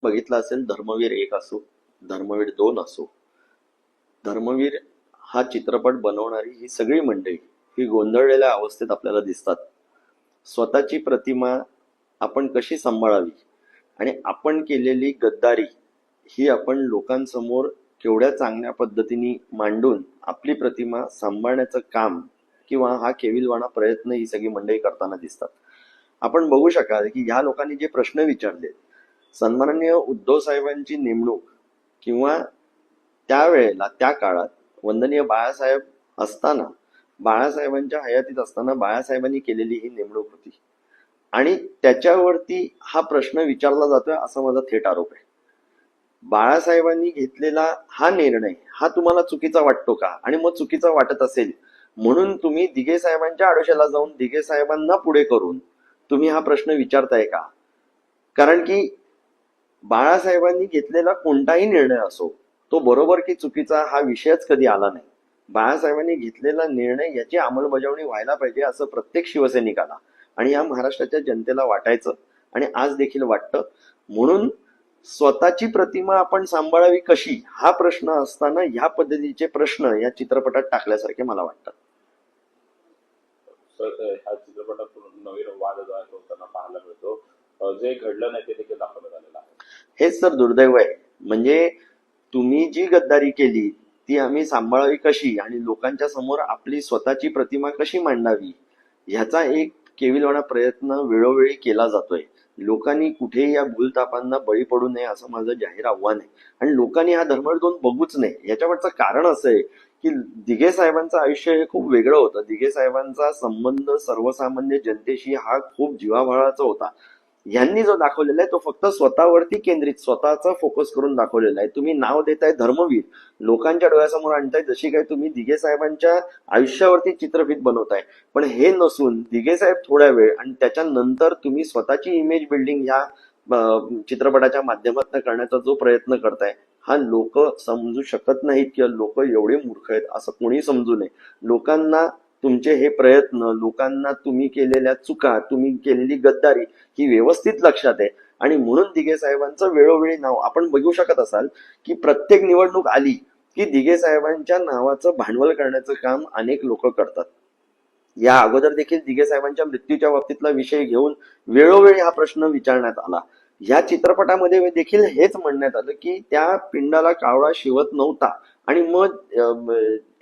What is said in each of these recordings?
बघितलं असेल, धर्मवीर 1 असो, धर्मवीर 2 असो, धर्मवीर हा चित्रपट बनवणारी ही सगळी मंडळी ही गोंधळलेल्या अवस्थेत आपल्याला दिसतात. स्वतःची प्रतिमा आपण कशी सांभाळावी आणि आपण केलेली गद्दारी ही आपण लोकांसमोर केवढ्या चांगल्या पद्धतीने मांडून आपली प्रतिमा सांभाळण्याचं काम किंवा हा केविलवाणा प्रयत्न ही सगळी मंडळी करताना दिसतात. आपण बघू शकाल की ह्या लोकांनी जे प्रश्न विचारले, सन्माननीय उद्धव साहेबांची नेमणूक किंवा त्यावेळेला त्या काळात वंदनीय बाळासाहेब असताना, बाळासाहेबांच्या हयातीत असताना बाळासाहेबांनी केलेली ही नेमणूक होती आणि त्याच्यावरती हा प्रश्न विचारला जातोय असा माझा थेट आरोप आहे. बाळासाहेबांनी घेतलेला हा निर्णय हा तुम्हाला चुकीचा वाटतो का? आणि मग चुकीचा वाटत असेल म्हणून तुम्ही दिघे साहेबांच्या आडोशाला जाऊन दिघे साहेबांना पुढे करून तुम्ही हा प्रश्न विचारताय का? कारण की बाळासाहेबांनी घेतलेला कोणताही निर्णय असो तो बरोबर की चुकीचा हा विषयच कधी आला नाही. बाळासाहेबांनी घेतलेला निर्णय याची अंमलबजावणी व्हायला पाहिजे असं प्रत्येक शिवसैनिकाला आणि या महाराष्ट्राच्या जनतेला वाटायचं आणि आज देखील वाटतं. म्हणून स्वतःची प्रतिमा आपण सांभाळावी कशी हा प्रश्न असताना ह्या पद्धतीचे प्रश्न या चित्रपटात टाकल्यासारखे मला वाटतात. ह्या चित्रपटातून नवीन वाद जो आहे तो त्यांना पाहायला मिळतो. जे घडलं नाही ते देखील दाखवण्यात आलेलं आहे. हेच तर दुर्दैव आहे. म्हणजे तुम्ही जी गद्दारी केली ती आम्ही सांभाळावी कशी आणि लोकांच्या समोर आपली स्वतःची प्रतिमा कशी मांडावी ह्याचा एक केविलवाणा प्रयत्न वेळोवेळी केला जातोय. लोकांनी कुठेही या भूलथापांना बळी पडू नये असं माझं जाहीर आव्हान आहे आणि लोकांनी हा धर्मवीर 2 बघूच नये. याच्यावरचं कारण असं आहे की दिघे साहेबांचं आयुष्य हे खूप वेगळं होतं. दिघे साहेबांचा संबंध सर्वसामान्य जनतेशी हा खूप जीवाभावाचा होता. यांनी जो दाखवलेला आहे तो फक्त स्वतःवरती केंद्रित, स्वतःचा फोकस करून दाखवलेला आहे. तुम्ही नाव देताय धर्मवीर, लोकांच्या डोळ्यासमोर आणताय जशी काय तुम्ही दिघे साहेबांच्या आयुष्यावरती चित्रफित बनवताय. पण हे नसून दिघे साहेब थोड्या वेळ आणि त्याच्यानंतर तुम्ही स्वतःची इमेज बिल्डिंग ह्या चित्रपटाच्या माध्यमातून करण्याचा जो प्रयत्न करताय हा लोक समजू शकत नाहीत किंवा लोक एवढे मूर्ख आहेत असं कोणी समजू नये. लोकांना तुमचे हे प्रयत्न, लोकांना तुम्ही केलेल्या चुका, तुम्ही केलेली गद्दारी ही व्यवस्थित लक्षात आहे आणि म्हणून दिघे साहेबांचं वेळोवेळी नाव आपण बघू शकत असाल की प्रत्येक निवडणूक आली की दिघे साहेबांच्या नावाचं भांडवल करण्याचं काम अनेक लोक करतात. या अगोदर देखील दिघे साहेबांच्या मृत्यूच्या बाबतीतला विषय घेऊन वेळोवेळी हा प्रश्न विचारण्यात आला. या चित्रपटामध्ये देखील हेच म्हणण्यात आलं की त्या पिंडाला कावळा शिवत नव्हता आणि मग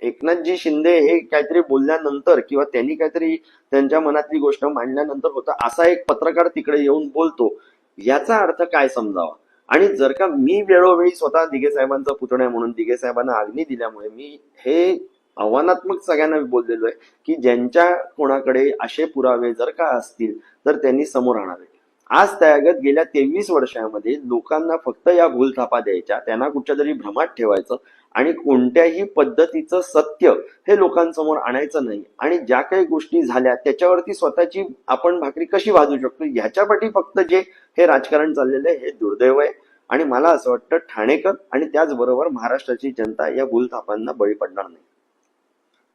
एकनाथजी शिंदे हे काहीतरी बोलल्यानंतर किंवा त्यांनी काहीतरी त्यांच्या मनातली गोष्ट मांडल्यानंतर होता असा एक पत्रकार तिकडे येऊन बोलतो. याचा अर्थ काय समजावा? आणि जर का मी वेळोवेळी स्वतः दिघे साहेबांचा पुतण्या म्हणून दिघे साहेबांना आग्नी दिल्यामुळे मी हे आव्हानात्मक सगळ्यांना बोललेलो आहे की ज्यांच्या कोणाकडे असे पुरावे जर का असतील तर त्यांनी समोर आणावे. आज त्यागत गेल्या 23 वर्षांमध्ये लोकांना फक्त या भूलथापा द्यायच्या, त्यांना कुठच्या तरी भ्रमात ठेवायचं आणि कोणत्याही पद्धतीचं सत्य हे लोकांसमोर आणायचं नाही आणि ज्या काही गोष्टी झाल्या त्याच्यावरती स्वतःची आपण भाकरी कशी भाजू शकतो ह्याच्यापाठी फक्त जे हे राजकारण चाललेलं आहे हे दुर्दैव आहे. आणि मला असं वाटतं ठाणेकर आणि त्याचबरोबर महाराष्ट्राची जनता या भूलथापांना बळी पडणार नाही.